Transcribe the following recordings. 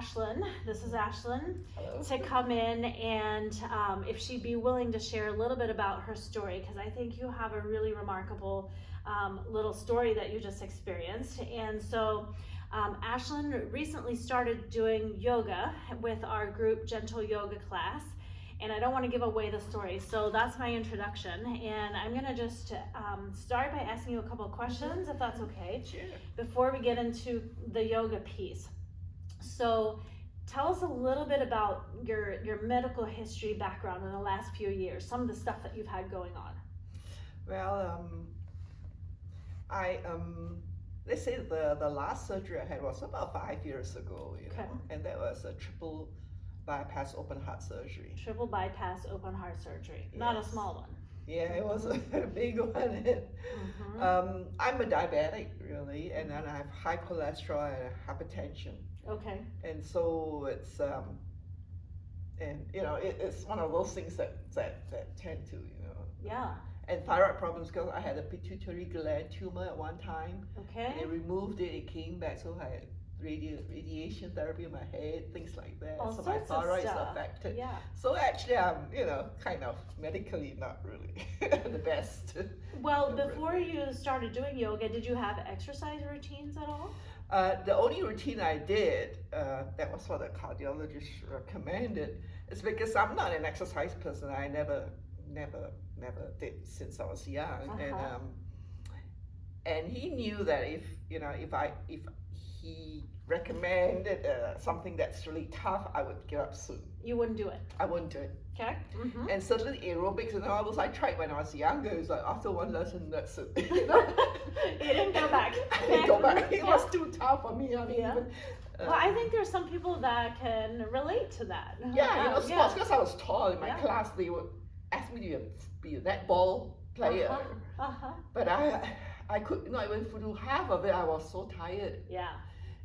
Ashlyn, this is Ashlyn, Hello. to come in and if she'd be willing to share a little bit about her story, because I think you have a really remarkable little story that you just experienced. And so Ashlyn recently started doing yoga with our group Gentle Yoga class. And I don't want to give away the story, so that's my introduction. And I'm going to just start by asking you a couple of questions, if that's okay, Sure. before we get into the yoga piece. So tell us a little bit about your medical history background in the last few years, some of the stuff that you've had going on. Well, I let's say the last surgery I had was about 5 years ago, Okay. and that was a triple bypass open heart surgery. Triple bypass open heart surgery, not a Yes. small one. Yeah, it was a big one. Mm-hmm. I'm a diabetic, really, and then I have high cholesterol and hypertension, Okay. and so it's and it's one of those things that tend to Yeah. and thyroid problems because I had a pituitary gland tumor at one time. Okay. They removed it, it came back, so I had radiation therapy in my head, things like that. All So my sorts of thyroid is stuff. affected. Yeah. So actually, I'm, kind of medically not really the best. Well, before you started doing yoga, did you have exercise routines at all? The only routine I did, that was what the cardiologist recommended, is because I'm not an exercise person. I never did since I was young, and he knew that if he recommended something that's really tough, I would give up soon. You wouldn't do it. I wouldn't do it. Okay. Mm-hmm. And certainly aerobics and all those I tried when I was younger. It's like after one lesson, that's it. You didn't go back. I didn't go back. It Yeah. was too tough for me. I mean, Yeah. Well, I think there's some people that can relate to that. yeah, sports, because I was tall in my Yeah. class, they would ask me to be a netball player. Uh-huh. But I could not even do half of it. I was so tired. Yeah.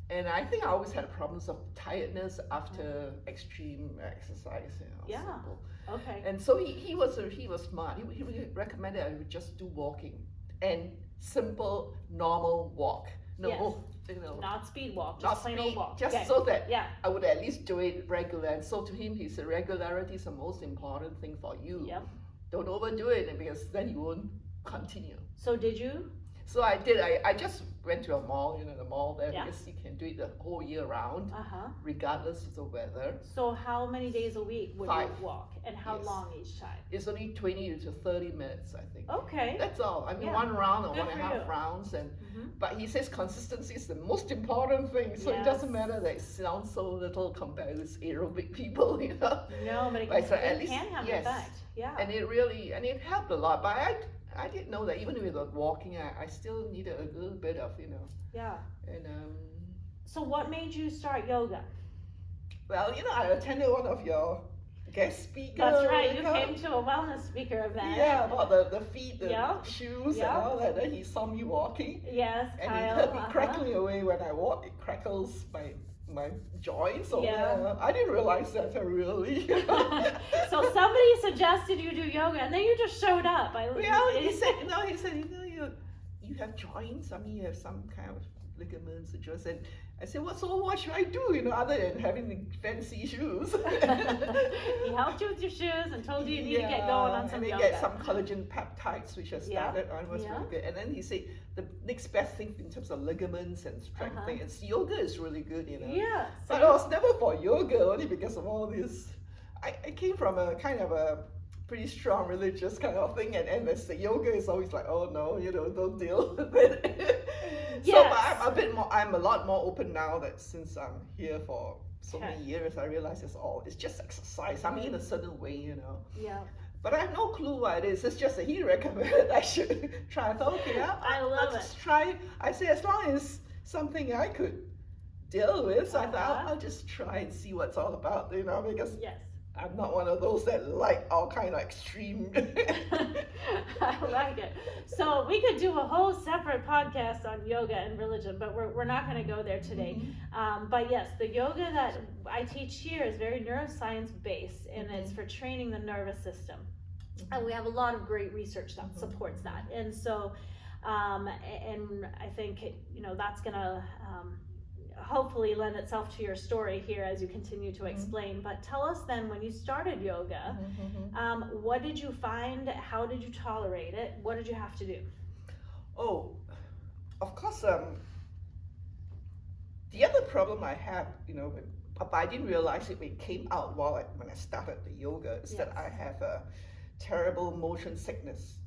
And I think I always had problems of tiredness after extreme exercise. Yeah. Simple. Okay. And so he was smart. He recommended I would just do walking and simple normal walk. Yes. Not speed walk, just not plain speed, old walk. just Okay. so that Yeah. I would at least do it regular. And so to him, he said regularity is the most important thing for you. Yep. Don't overdo it because then you won't continue. So did you? So I did. I just went to a mall, the mall there, Yeah. because you can do it the whole year round, Uh-huh. regardless of the weather. So how many days a week would 5. you walk, and how Yes. long each time? It's only 20 to 30 minutes, I think. Okay. That's all. I mean, Yeah. one round or Good one and a for half you. rounds, and Mm-hmm. but he says consistency is the most important thing. So it Yes. doesn't matter that it sounds so little compared with aerobic people, No, but it But can, so at least- can have yes. an effect. Yeah. And it helped a lot. But I didn't know that even with the walking, I still needed a little bit of Yeah. and So what made you start yoga? well, I attended one of your guest speakers. That's right. You came to a wellness speaker event. Yeah, about the feet, the Yeah. shoes, Yeah. and all that. Then he saw me walking, Yes, and Kyle. he heard me crackling away when I walk. It crackles my joints. So Yeah. I didn't realize that really. So somebody suggested you do yoga, and then you just showed up. He said, you have joints. I mean, you have some kind of ligaments and joints. And I said, what should I do? Other than having fancy shoes. He helped you with your shoes and told you need to get going on some and yoga. they get some collagen peptides, which I started on, was Yeah. really good. And then he said the next best thing in terms of ligaments and strengthening, it's yoga is really good, Yeah. But I was never for yoga only because of all this. I came from a kind of a pretty strong religious kind of thing, and the yoga is always like, oh no, don't deal with it. So, Yes. but I'm a lot more open now that since I'm here for so many years, I realize it's just exercise. I mean, in a certain way, Yeah. But I have no clue what it is. It's just that he recommended I should try. I thought, okay, I love I'll just try it. I say as long as something I could deal with, so I thought I'll just try and see what it's all about, because Yes. I'm not one of those that like all kind of extreme. I like it. So we could do a whole separate podcast on yoga and religion, but we're not going to go there today. But yes, the yoga that I teach here is very neuroscience based, and it's for training the nervous system. And we have a lot of great research that supports that. And so, and I think that's going to hopefully lend itself to your story here as you continue to Mhm. explain. But tell us then, when you started yoga, what did you find? How did you tolerate it? What did you have to do? Oh, of course. The other problem I had, but I didn't realize it when it came out when I started the yoga, is that Yes. I have a terrible motion sickness.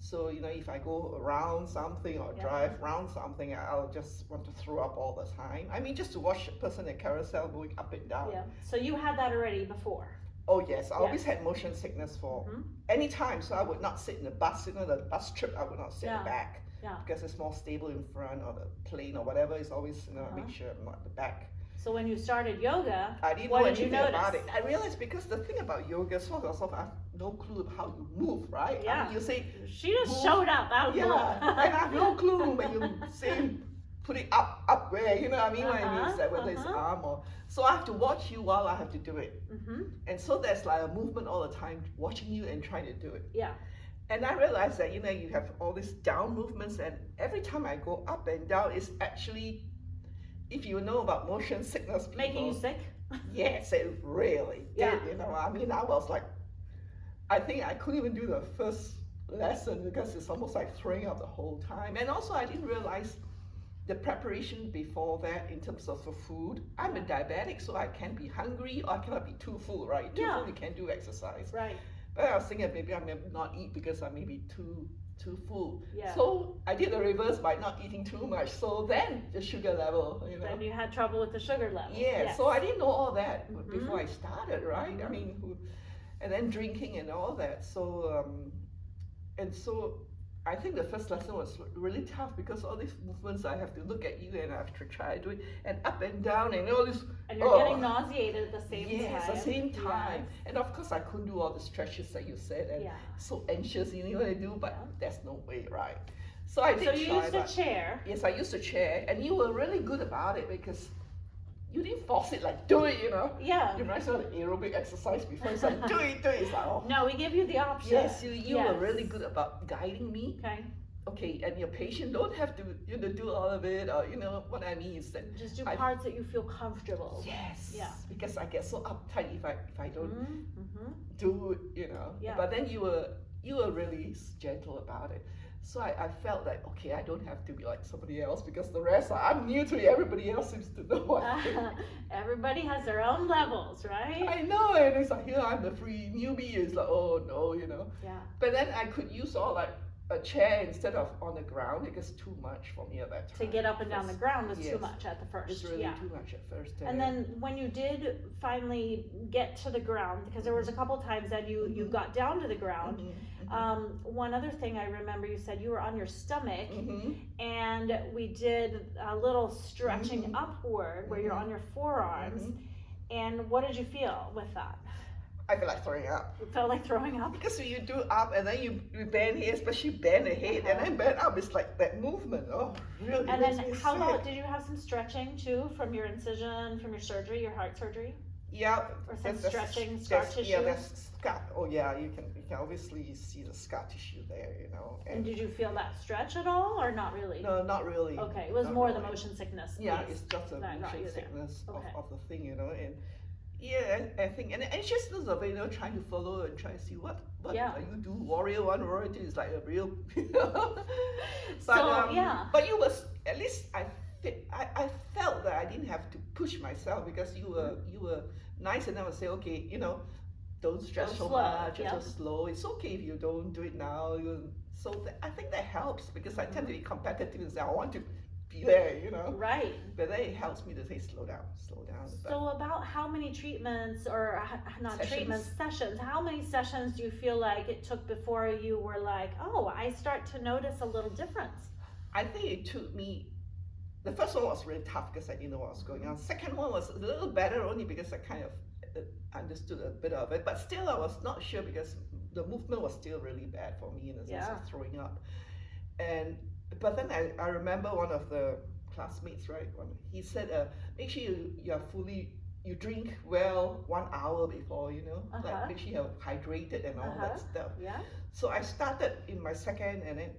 So, if I go around something or Yeah. drive around something, I'll just want to throw up all the time. I mean, just to watch a person in a carousel going up and down. Yeah. So you had that already before. Oh, yes. I always Yes. had motion sickness for Mhm. any time. So I would not sit in the bus, the bus trip, I would not sit in Yeah. the back. Yeah. Because it's more stable in front, or the plane or whatever. It's always, I make Uh-huh. sure I'm not at the back. So when you started yoga, I didn't what know did you anything about notice? it. I realized because the thing about yoga, sort of, I have no clue of how you move, right? I Yeah. mean, you say, She just Move. showed up out of the yeah, blue. and I have no clue when you say put it up where, you know what I mean? What I mean is that whether it's Uh-huh. arm or, so I have to watch you while I have to do it. Mm-hmm. And so there's like a movement all the time, watching you and trying to do it. Yeah. And I realized that, you have all these down movements, and every time I go up and down, it's actually, if you know about motion sickness people, Making you sick? yes, it really Yeah. did. I mean, I was like, I think I couldn't even do the first lesson because it's almost like throwing up the whole time. And also, I didn't realize the preparation before that in terms of the food. I'm a diabetic, so I can't be hungry or I cannot be too full, right? Too Yeah. full, you can't do exercise. Right. But I was thinking maybe I may not eat because I may be too full. Yeah. So I did the reverse by not eating too much. So then the sugar level, Then you had trouble with the sugar level. Yeah, Yes. so I didn't know all that Mhm. before I started, right? I Mhm. mean, and then drinking and all that. So, and so I think the first lesson was really tough because all these movements I have to look at you and I have to try to do it, and up and down and all this. And you're getting nauseated at the same time. Yes, at the same time. Yes. And of course I couldn't do all the stretches that you said, and Yeah. so anxious, you know what I do, but Yeah. there's no way, right? So I did So you try, used a but chair. yes, I used a chair, and you were really good about it because you didn't force it like do it, Yeah. You reminds me of the aerobic exercise before. It's like do it. It's like, oh. No, we give you the option. Yes, you were Yes. really good about guiding me. Okay. Okay, and your patient don't have to do all of it, or what I mean is that Just do I- parts that you feel comfortable. yes, Yeah. because I get so uptight if I don't Mm-hmm. do it, Yeah. But then you were really gentle about it. So I felt like, okay, I don't have to be like somebody else because the rest I'm new to it. Everybody else seems to know what I'm doing. Everybody has their own levels, right? I know, and it's like here I'm the free newbie. It's like, oh no, Yeah. But then I could use all like a chair instead of on the ground because too much for me at that time. To get up and down the ground was too Yes. much at the first. It's really yeah. too much at first. And then when you did finally get to the ground, because there was a couple times that you Mhm. got down to the ground. Mhm, One other thing I remember, you said you were on your stomach, mhm. and we did a little stretching Mhm. upward where you're Mhm. on your forearms. Mhm. And what did you feel with that? I feel like throwing up. It felt like throwing up. Because when you do up and then you bend here, especially bend the head and then bend up, it's like that movement. Oh, really? And then makes me how about, sick. did you have some stretching too from your incision, from your surgery, your heart surgery? Yeah. Or some there's- stretching, scar there's- tissue? Yeah, there's scar. Oh yeah, you can obviously see the scar tissue there, And did you feel that stretch at all, or not really? no, not really. Okay, it was Not more the really. motion sickness. Yeah, piece. it's just a That got motion you there. sickness Okay. of the thing, and yeah, I think, and anxiousness of it, trying to follow and try to see what Yeah. you do. Warrior 1, Warrior 2 is like a real. So, yeah. But you was at least I felt that I didn't have to push myself because you were nice enough to say, okay, don't stress Go so slow, much, yeah. just slow. It's okay if you don't do it now. So I think that helps because I tend to be competitive and say I want to be there, Right. But then it helps me to say slow down. But So about how many treatments, or not Sessions. treatments, sessions, how many sessions do you feel like it took before you were like, oh, I start to notice a little difference? I think it took me. The first one was really tough because I didn't know what was going on. Second one was a little better only because I kind of understood a bit of it, but still I was not sure because the movement was still really bad for me in the sense Yeah. of throwing up. But then I remember one of the classmates, right? He said, make sure you drink well 1 hour before, Uh-huh. like make sure you're hydrated and all Uh-huh. that stuff. Yeah. So I started in my second, and then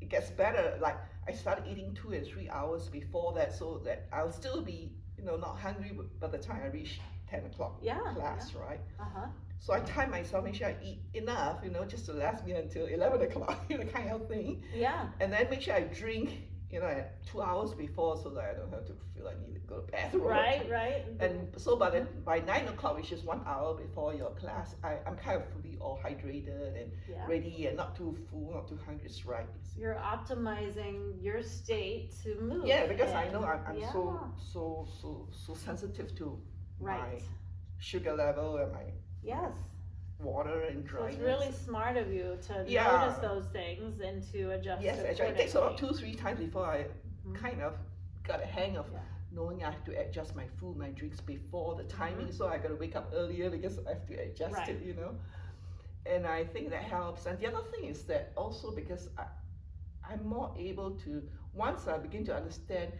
it gets better. Like I started eating 2 and 3 hours before that, so that I'll still be, not hungry by the time I reach 10 o'clock Yeah. class, right? Uh-huh. So I time myself, make sure I eat enough, just to last me until 11 o'clock, kind of thing. Yeah. And then make sure I drink, at 2 hours before, so that I don't have to feel I need to go to the bathroom. Right. And so by 9 o'clock, which is 1 hour before your class, I'm kind of fully all hydrated and Yeah. ready and not too full, not too hungry, it's right. You're optimizing your state to move. Yeah, because I know I'm yeah. so sensitive to my Right. sugar level and my Yes. water and So dryness. it's really smart of you to Yeah. notice those things and to adjust. Yes, actually, it takes about 2-3 times before I Mhm. kind of got a hang of Yeah. knowing I have to adjust my food, my drinks before the timing. So I got to wake up earlier because I have to adjust Right. it. And I think that helps. And the other thing is that also because I'm more able to, once I begin to understand.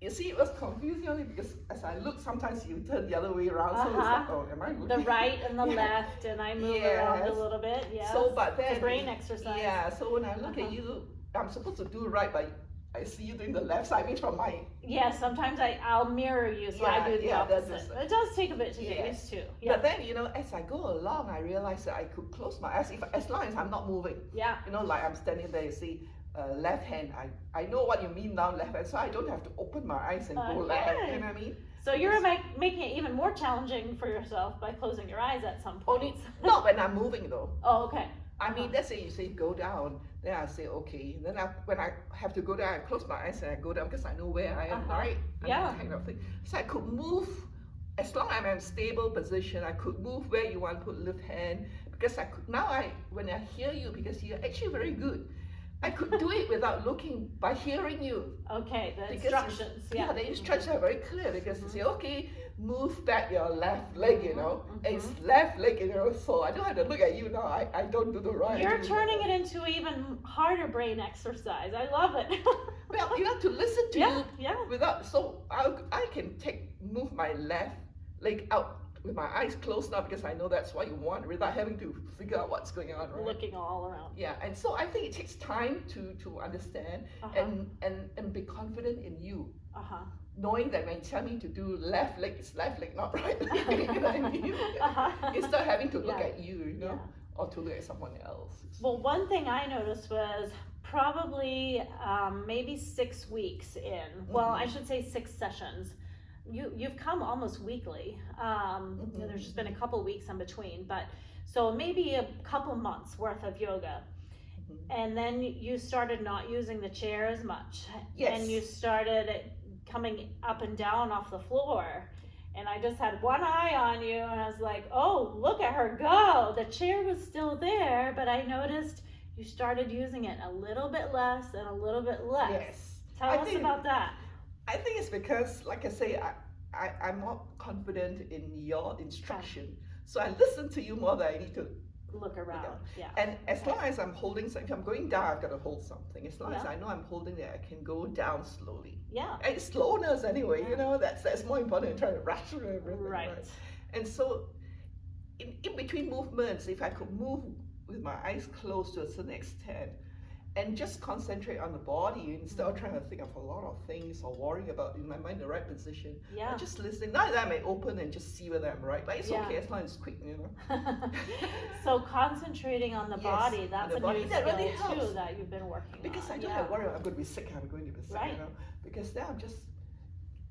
You see, it was confusing only because as I look, sometimes you turn the other way around. So it's like, oh, am I looking? The right and the Yeah. left, and I move around a Yes. little bit. Yeah. So, but then It's a brain exercise. Yeah. So when I look at you, I'm supposed to do right, but I see you doing the left side. Means from my Yeah. Sometimes I'll mirror you, so I do the that's opposite. just- It does take a bit to get Yeah. used to. Yeah. But then as I go along, I realize that I could close my eyes as long as I'm not moving. Yeah. Like I'm standing there. You see. Left hand, I know what you mean now, left hand, so I don't have to open my eyes and go left, Okay. you know what I mean? So you're making it even more challenging for yourself by closing your eyes at some point. Not when I'm moving though. Oh, okay. I mean, let's say you say go down, then I say okay, then when I have to go down, I close my eyes and I go down because I know where I am, right? Yeah. Kind of thing. So I could move, as long as I'm in a stable position, I could move where you want to put left hand, because I could, when I hear you, because you're actually very good, I could do it without looking, by hearing you. Okay, the Because instructions. Yeah. The instructions are very clear because you say, okay, move back your left leg, It's left leg, so I don't have to look at you now. I don't do the right. You're turning it into even harder brain exercise. I love it. Well, you have to listen to you Yeah. without, so I can move my left leg out with my eyes closed now because I know that's what you want without having to figure out what's going on, right? Looking all around. Yeah, and so I think it takes time to understand and be confident in you. Knowing that when you tell me to do left leg, it's left leg, not right leg. You know what I mean? Instead of having to look at you, or to look at someone else. Well, one thing I noticed was probably maybe 6 weeks in. Well, I should say 6 sessions. You've come almost weekly. There's just been a couple weeks in between, but so maybe a couple months worth of yoga. And then you started not using the chair as much. Yes. And you started coming up and down off the floor. And I just had one eye on you and I was like, oh, look at her go. The chair was still there, but I noticed you started using it a little bit less and a little bit less. Yes. Tell us about that. I think it's because, like I say, I'm more confident in your instruction. So I listen to you more than I need to look around. Yeah. And as long as I'm holding something, if I'm going down, I've got to hold something. As long as I know I'm holding it, I can go down slowly. Yeah. And slowness anyway, that's more important than trying to rush through everything. Right. And so in between movements, if I could move with my eyes closed to a certain extent and just concentrate on the body instead of trying to think of a lot of things or worrying about in my mind the right position. Yeah. Just listening. Now that I may open and just see whether I'm right, but it's okay as long as it's quick, So concentrating on the body, that's a new skill really helps. too that you've been working on. Because I don't have to worry I'm going to be sick, I'm going to be sick, Right. Because then I'm just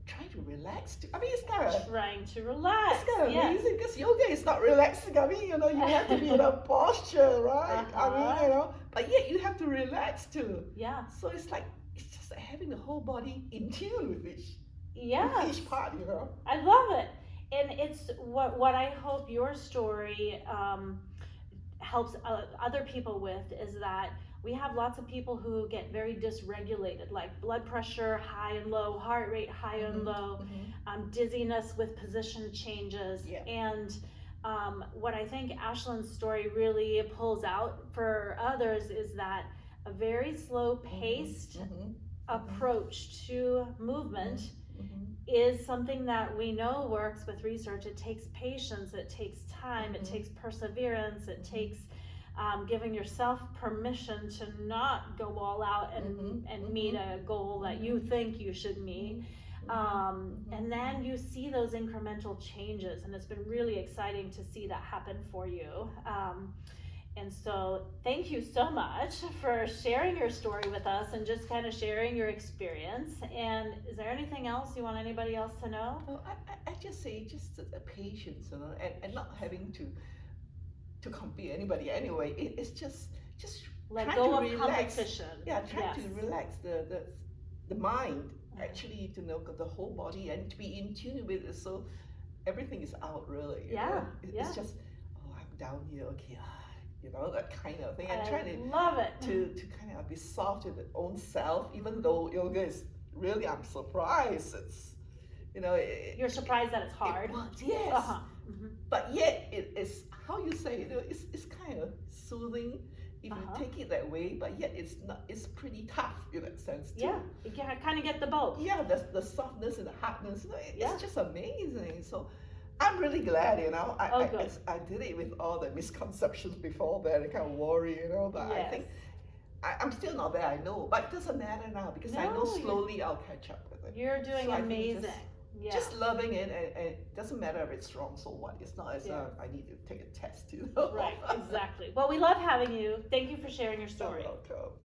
trying to relax. I mean, it's kind of trying to relax. It's kind of amazing because yoga is not relaxing. I mean, you have to be in a posture, right? I mean, but yet you have to relax too. Yeah. So it's just like having the whole body in tune with each part, I love it. And it's what I hope your story helps other people with is that we have lots of people who get very dysregulated, like blood pressure high and low, heart rate high and low, dizziness with position changes. Yeah. And what I think Ashlyn's story really pulls out for others is that a very slow paced approach to movement is something that we know works with research. It takes patience, it takes time, it takes perseverance, it takes giving yourself permission to not go all out and meet a goal that you think you should meet. And then you see those incremental changes, and it's been really exciting to see that happen for you. And so thank you so much for sharing your story with us and just kind of sharing your experience. And is there anything else you want anybody else to know? Well, I just say just the patience, you know, and not having to compete anybody anyway. It's just Let trying go to of relax. competition. Yeah, trying Yes. to relax the mind, actually, to know the whole body and to be in tune with it, so everything is out really. You Yeah, know? yeah. It's just, oh, I'm down here, okay, you know, that kind of thing. And I trying to love it. to kind of be soft with the own self, even though yoga is really, I'm surprised. It's, you know, You're surprised that it's hard. It works, yes. Uh-huh. Mm-hmm. But yet it is, how you say, you know, it's kind of soothing if you take it that way. But yet it's not. It's pretty tough in that sense too. Yeah, you can kind of get the both. Yeah, the softness and the hardness. You know, Yeah. it's just amazing. So I'm really glad, you know. Good. I did it with all the misconceptions before that, I kind of worry, you know. But I Yes. think I'm still not there, I know. But it doesn't matter now because I know No, slowly I'll catch up with it. You're doing So I think amazing. Yeah. Just loving it, and it doesn't matter if it's wrong, so what? It's not as Yeah. I need to take a test, you know. Right, exactly. Well, we love having you. Thank you for sharing your You're story. welcome.